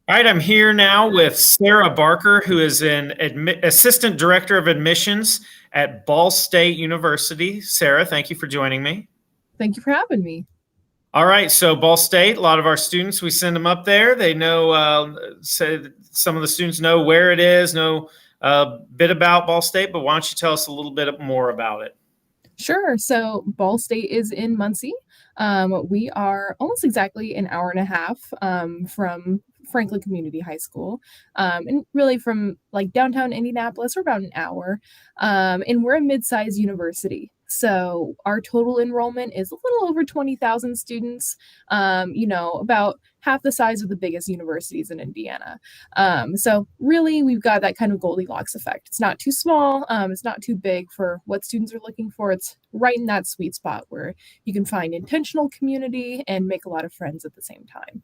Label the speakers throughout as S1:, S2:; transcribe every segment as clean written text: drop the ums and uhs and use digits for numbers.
S1: All right, I'm here now with Sarah Barker, who is an Assistant Director of Admissions at Ball State University. Sarah, thank you for joining me.
S2: Thank you for having me.
S1: All right, so Ball State, a lot of our students, we send them up there. They know, some of the students know where it is, know a bit about Ball State, but why don't you tell us a little bit more about it?
S2: Sure. So Ball State is in Muncie. We are almost exactly an hour and a half from Franklin Community High School, and really from like downtown Indianapolis, we're about an hour. And we're a mid-sized university. So our total enrollment is a little over 20,000 students, about half the size of the biggest universities in Indiana. So really, we've got that kind of Goldilocks effect. It's not too small, it's not too big for what students are looking for. It's right in that sweet spot where you can find intentional community and make a lot of friends at the same time.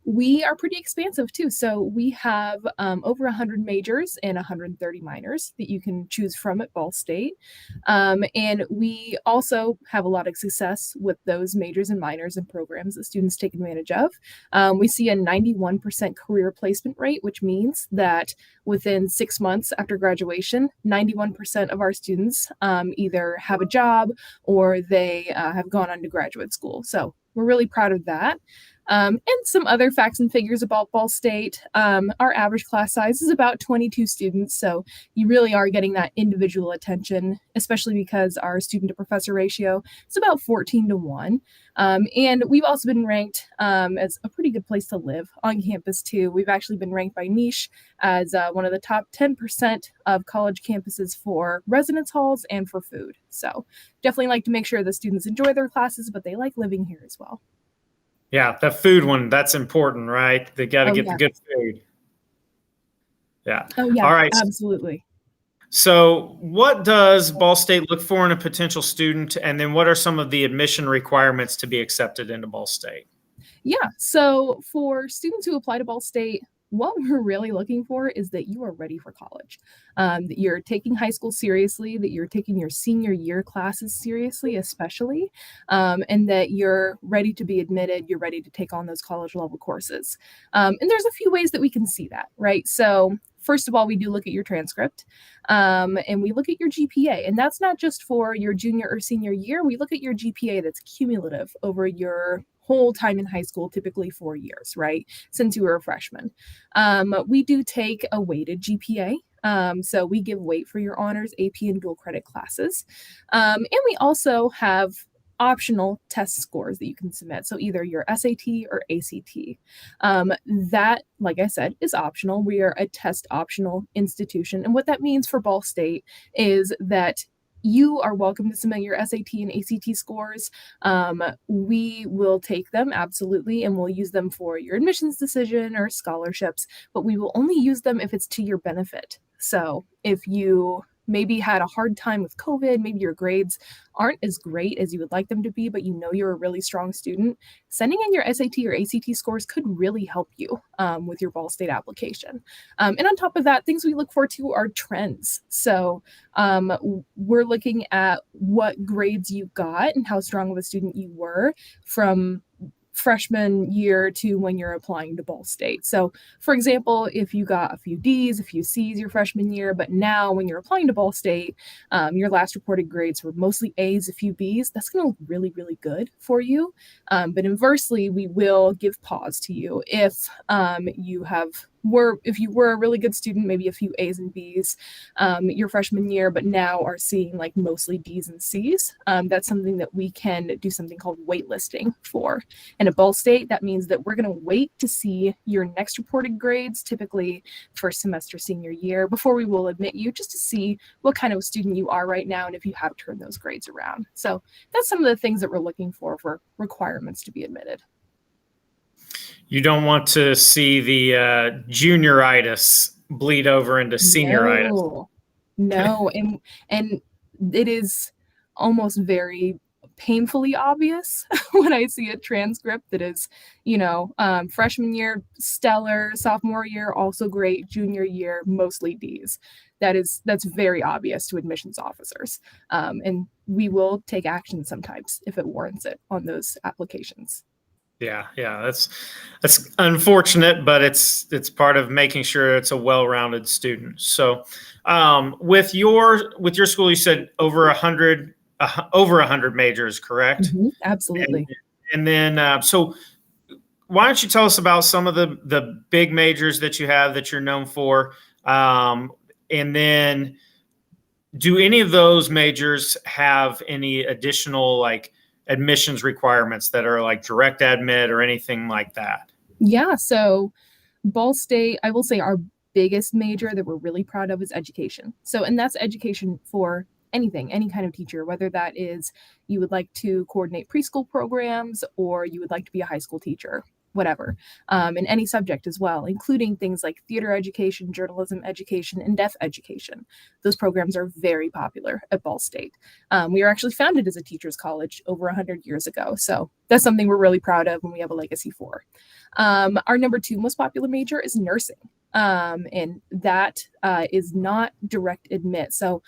S2: We are pretty expansive too. So we have over 100 majors and 130 minors that you can choose from at Ball State. And we also have a lot of success with those majors and minors and programs that students take advantage of. We see a 91% career placement rate, which means that within 6 months after graduation, 91% of our students either have a job or they have gone on to graduate school. So we're really proud of that. And some other facts and figures about Ball State. Our average class size is about 22 students, so you really are getting that individual attention, especially because our student to professor ratio is about 14 to 1. And we've also been ranked as a pretty good place to live on campus too. We've actually been ranked by Niche as one of the top 10% of college campuses for residence halls and for food. So definitely like to make sure the students enjoy their classes, but they like living here as well.
S1: Yeah, the food one, that's important, right? They got to
S2: Oh,
S1: get the
S2: yeah.
S1: good food. Yeah.
S2: Oh, yeah,
S1: All right.
S2: absolutely.
S1: So, what does Ball State look for in a potential student? And then, what are some of the admission requirements to be accepted into Ball State?
S2: Yeah. So for students who apply to Ball State, what we're really looking for is that you are ready for college, that you're taking high school seriously, that you're taking your senior year classes seriously, especially, and that you're ready to be admitted, you're ready to take on those college level courses. And there's a few ways that we can see that, right? So first of all, we do look at your transcript, and we look at your GPA. And that's not just for your junior or senior year. We look at your GPA that's cumulative over your whole time in high school, typically 4 years, right? Since you were a freshman. We do take a weighted GPA. So we give weight for your honors, AP, and dual credit classes. And we also have optional test scores that you can submit. So either your SAT or ACT. That, like I said, is optional. We are a test optional institution. And what that means for Ball State is that you are welcome to submit your SAT and ACT scores. We will take them, absolutely, and we'll use them for your admissions decision or scholarships, but we will only use them if it's to your benefit. So if you maybe had a hard time with COVID, maybe your grades aren't as great as you would like them to be, but you know you're a really strong student, sending in your SAT or ACT scores could really help you with your Ball State application. And on top of that, things we look for too are trends. So we're looking at what grades you got and how strong of a student you were from freshman year to when you're applying to Ball State. So, for example, if you got a few D's, a few C's your freshman year, but now when you're applying to Ball State, your last reported grades were mostly A's, a few B's, that's going to look really, really good for you. But inversely, we will give pause to you if if you were a really good student, maybe a few A's and B's your freshman year, but now are seeing like mostly D's and C's. That's something that we can do something called waitlisting for. And at Ball State, that means that we're going to wait to see your next reported grades, typically first semester senior year, before we will admit you, just to see what kind of student you are right now and if you have turned those grades around. So that's some of the things that we're looking for requirements to be admitted.
S1: You don't want to see the junioritis bleed over into senioritis.
S2: No, and it is almost very painfully obvious when I see a transcript that is, freshman year stellar, sophomore year also great, junior year mostly D's. That's very obvious to admissions officers, and we will take action sometimes if it warrants it on those applications.
S1: Yeah, yeah, that's unfortunate, but it's part of making sure it's a well-rounded student. So, with your school, you said over 100 majors, correct? And
S2: Absolutely.
S1: and then so why don't you tell us about some of the big majors that you have that you're known for, and then do any of those majors have any additional like admissions requirements that are like direct admit or anything like that?
S2: Yeah, so Ball State, I will say our biggest major that we're really proud of is education. So, and that's education for anything, any kind of teacher, whether that is you would like to coordinate preschool programs or you would like to be a high school teacher, whatever, in any subject as well, including things like theater education, journalism education, and deaf education. Those programs are very popular at Ball State. We were actually founded as a teachers college over 100 years ago. So that's something we're really proud of and we have a legacy for. Our number two most popular major is nursing. And that is not direct admit. So,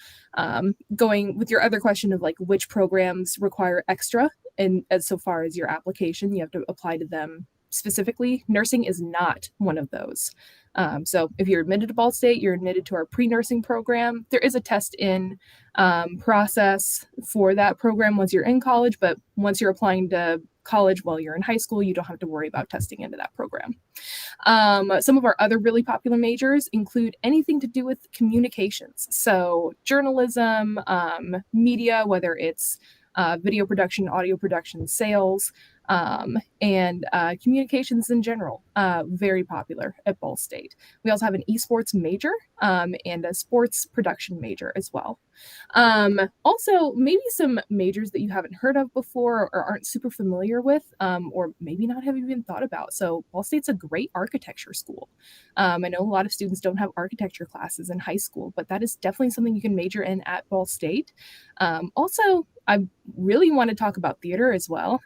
S2: going with your other question of like which programs require extra, and as so far as your application, you have to apply to them specifically. Nursing is not one of those. So, if you're admitted to Ball State, you're admitted to our pre-nursing program. There is a test in process for that program once you're in college, but once you're applying to college while you're in high school, you don't have to worry about testing into that program. Some of our other really popular majors include anything to do with communications. So, journalism, media, whether it's video production, audio production, sales, and communications in general, very popular at Ball State. We also have an esports major and a sports production major as well. Also, maybe some majors that you haven't heard of before or aren't super familiar with, or maybe not have even thought about. So, Ball State's a great architecture school. I know a lot of students don't have architecture classes in high school, but that is definitely something you can major in at Ball State. Also, I really want to talk about theater as well.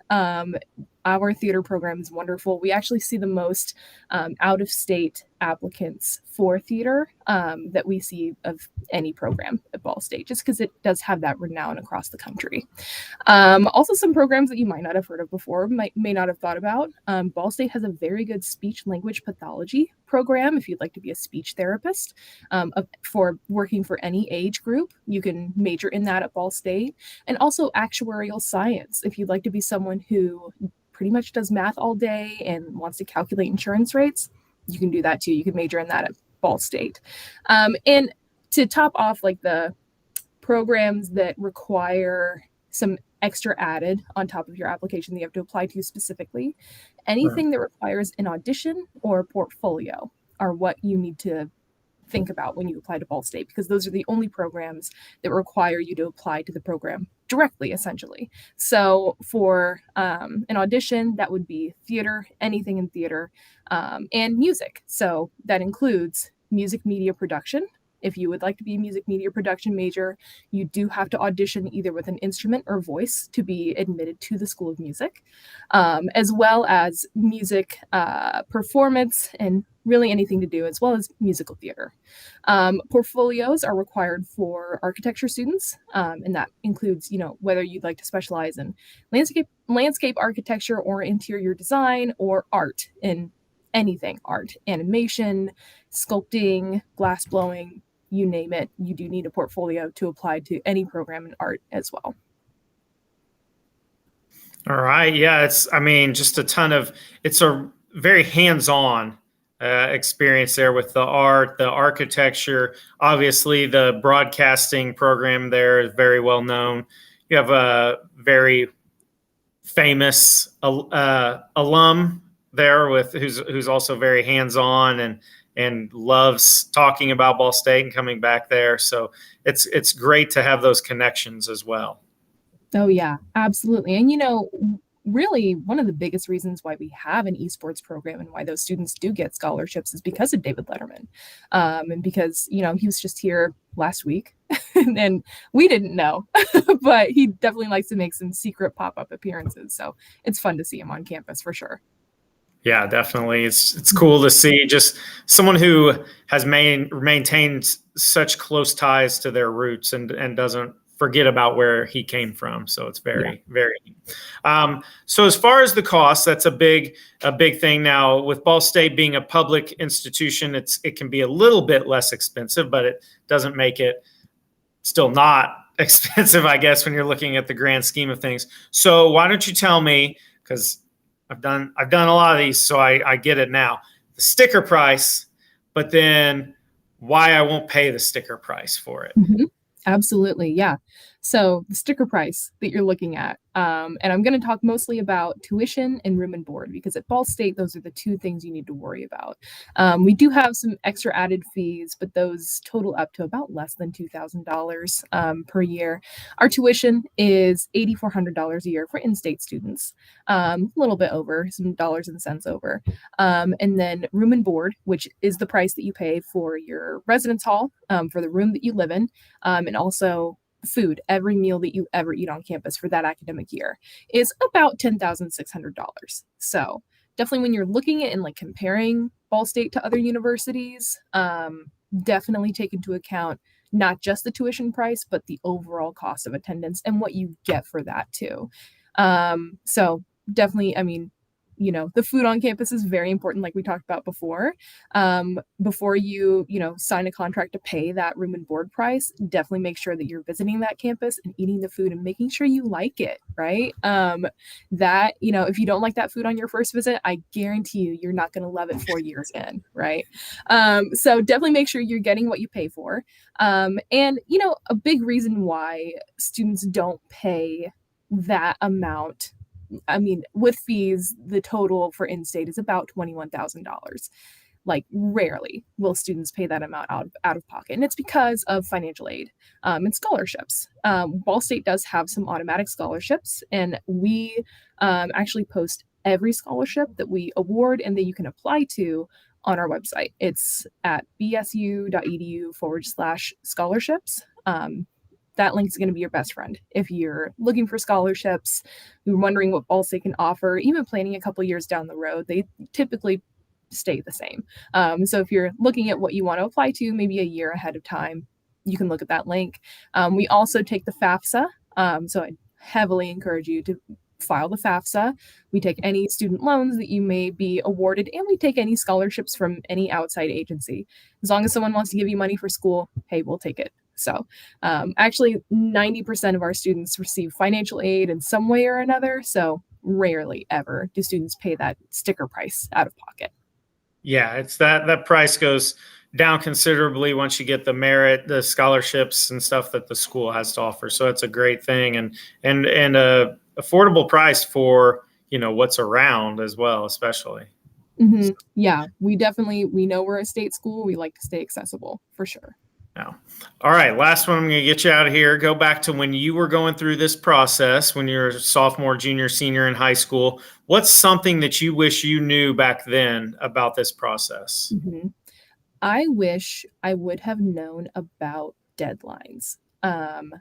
S2: Our theater program is wonderful. We actually see the most out of state applicants for theater that we see of any program at Ball State, just because it does have that renown across the country. Also, some programs that you might not have heard of before, may not have thought about. Ball State has a very good speech language pathology program. If you'd like to be a speech therapist for working for any age group, you can major in that at Ball State. And also actuarial science. If you'd like to be someone who pretty much does math all day and wants to calculate insurance rates, you can do that too. You can major in that at Ball State. And to top off like the programs that require some extra added on top of your application that you have to apply to specifically, anything that requires an audition or a portfolio are what you need to think about when you apply to Ball State, because those are the only programs that require you to apply to the program directly, essentially. So for an audition, that would be theater, anything in theater, and music. So that includes music media production. If you would like to be a music media production major, you do have to audition either with an instrument or voice to be admitted to the School of Music, as well as music performance and really anything to do, as well as musical theater. Portfolios are required for architecture students, and that includes, whether you'd like to specialize in landscape architecture or interior design or art in anything, art, animation, sculpting, glass blowing, you name it. You do need a portfolio to apply to any program in art as well.
S1: All right. Yeah. Just it's a very hands-on experience there with the art, the architecture. Obviously, the broadcasting program there is very well known. You have a very famous alum there who's also very hands-on and loves talking about Ball State and coming back there. So it's great to have those connections as well.
S2: Oh yeah, absolutely. And really one of the biggest reasons why we have an esports program and why those students do get scholarships is because of David Letterman. And because, he was just here last week and we didn't know, but he definitely likes to make some secret pop-up appearances. So it's fun to see him on campus for sure.
S1: Yeah, definitely. It's cool to see just someone who has maintained such close ties to their roots and doesn't forget about where he came from. So it's very, very neat. So as far as the cost, that's a big thing. Now with Ball State being a public institution, it can be a little bit less expensive, but it doesn't make it still not expensive, I guess, when you're looking at the grand scheme of things. So why don't you tell me, because I've done a lot of these, so I get it now, the sticker price, but then why I won't pay the sticker price for it.
S2: Mhm. Absolutely. Yeah. So the sticker price that you're looking at, and I'm going to talk mostly about tuition and room and board because at Ball State, those are the two things you need to worry about. We do have some extra added fees, but those total up to about less than $2,000 per year. Our tuition is $8,400 a year for in-state students, a little bit over, some dollars and cents over. And then room and board, which is the price that you pay for your residence hall, for the room that you live in, and also food, every meal that you ever eat on campus for that academic year is about $10,600. So definitely when you're looking at and like comparing Ball State to other universities, definitely take into account not just the tuition price, but the overall cost of attendance and what you get for that too. So definitely, I mean, the food on campus is very important, like we talked about before. Before you sign a contract to pay that room and board price, definitely make sure that you're visiting that campus and eating the food and making sure you like it, right? That, if you don't like that food on your first visit, I guarantee you're not going to love it 4 years in, right? So definitely make sure you're getting what you pay for. And, a big reason why students don't pay that amount, I mean, with fees, the total for in-state is about $21,000. Like rarely will students pay that amount out of pocket. And it's because of financial aid and scholarships. Ball State does have some automatic scholarships, and we actually post every scholarship that we award and that you can apply to on our website. It's at bsu.edu/scholarships. That link is going to be your best friend. If you're looking for scholarships, you're wondering what Ball State can offer, even planning a couple years down the road, they typically stay the same. So if you're looking at what you want to apply to, maybe a year ahead of time, you can look at that link. We also take the FAFSA. So I heavily encourage you to file the FAFSA. We take any student loans that you may be awarded, and we take any scholarships from any outside agency. As long as someone wants to give you money for school, hey, we'll take it. So actually 90% of our students receive financial aid in some way or another. So rarely ever do students pay that sticker price out of pocket.
S1: Yeah, it's that price goes down considerably once you get the merit, the scholarships and stuff that the school has to offer. So it's a great thing and a affordable price for, what's around as well, especially.
S2: Mm-hmm. Yeah, we know we're a state school. We like to stay accessible for sure.
S1: Now, all right, last one. I'm going to get you out of here. Go back to when you were going through this process, when you're a sophomore, junior, senior in high school. What's something that you wish you knew back then about this process?
S2: Mm-hmm. I wish I would have known about deadlines. And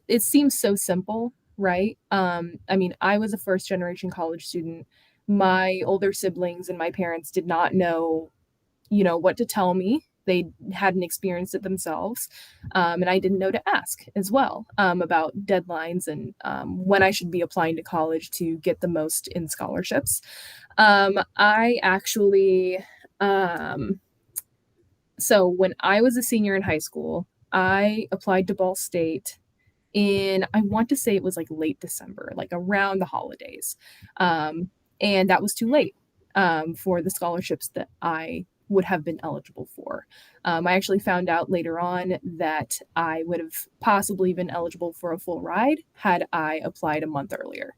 S2: it seems so simple, right? I mean, I was a first generation college student. My older siblings and my parents did not know, what to tell me. They hadn't experienced it themselves. And I didn't know to ask as well about deadlines and when I should be applying to college to get the most in scholarships. I actually, so when I was a senior in high school, I applied to Ball State I want to say it was like late December, like around the holidays. And that was too late for the scholarships that I would have been eligible for. I actually found out later on that I would have possibly been eligible for a full ride had I applied a month earlier.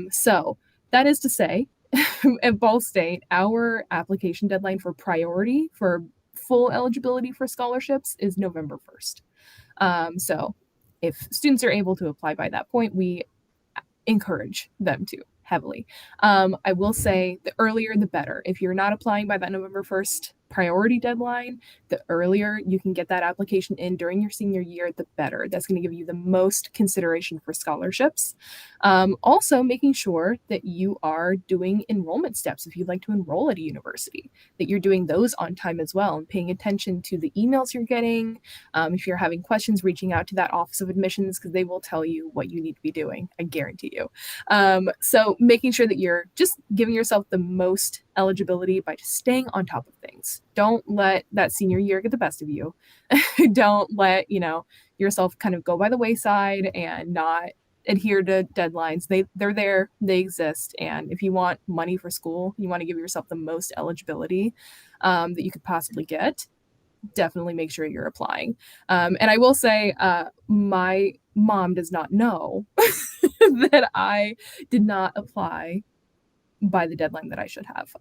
S2: So that is to say, at Ball State, our application deadline for priority for full eligibility for scholarships is November 1st. So if students are able to apply by that point, we encourage them to heavily. I will say the earlier the better. If you're not applying by that November 1st priority deadline, the earlier you can get that application in during your senior year, the better. That's going to give you the most consideration for scholarships. Also, making sure that you are doing enrollment steps if you'd like to enroll at a university, that you're doing those on time as well, and paying attention to the emails you're getting. If you're having questions, reaching out to that Office of Admissions, because they will tell you what you need to be doing, I guarantee you. So making sure that you're just giving yourself the most eligibility by just staying on top of things. Don't let that senior year get the best of you. Don't let, yourself kind of go by the wayside and not adhere to deadlines. They're there, they exist. And if you want money for school, you want to give yourself the most eligibility that you could possibly get, definitely make sure you're applying. And I will say, my mom does not know that I did not apply by the deadline that I should have.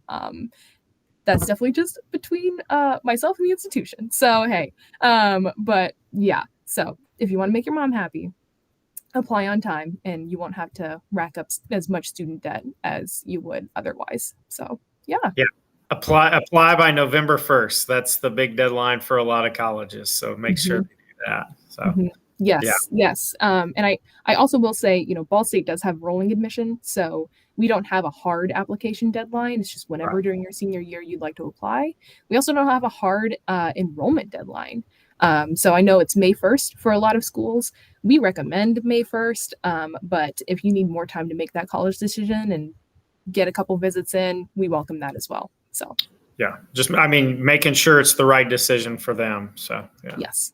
S2: That's definitely just between myself and the institution. So, hey, but yeah, so if you want to make your mom happy, apply on time and you won't have to rack up as much student debt as you would otherwise. So, yeah.
S1: Yeah. Apply by November 1st. That's the big deadline for a lot of colleges. So make sure they do that. So
S2: Yes. And I also will say, Ball State does have rolling admission. So we don't have a hard application deadline. It's just whenever during your senior year you'd like to apply. We also don't have a hard enrollment deadline. So I know it's May 1st for a lot of schools. We recommend May 1st. But if you need more time to make that college decision and get a couple visits in, we welcome that as well. So
S1: yeah, making sure it's the right decision for them. So yeah.
S2: Yes.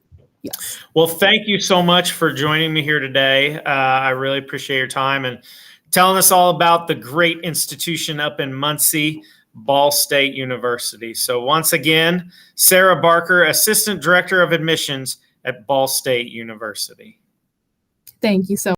S1: Well, thank you so much for joining me here today. I really appreciate your time and telling us all about the great institution up in Muncie, Ball State University. So once again, Sarah Barker, Assistant Director of Admissions at Ball State University.
S2: Thank you so much.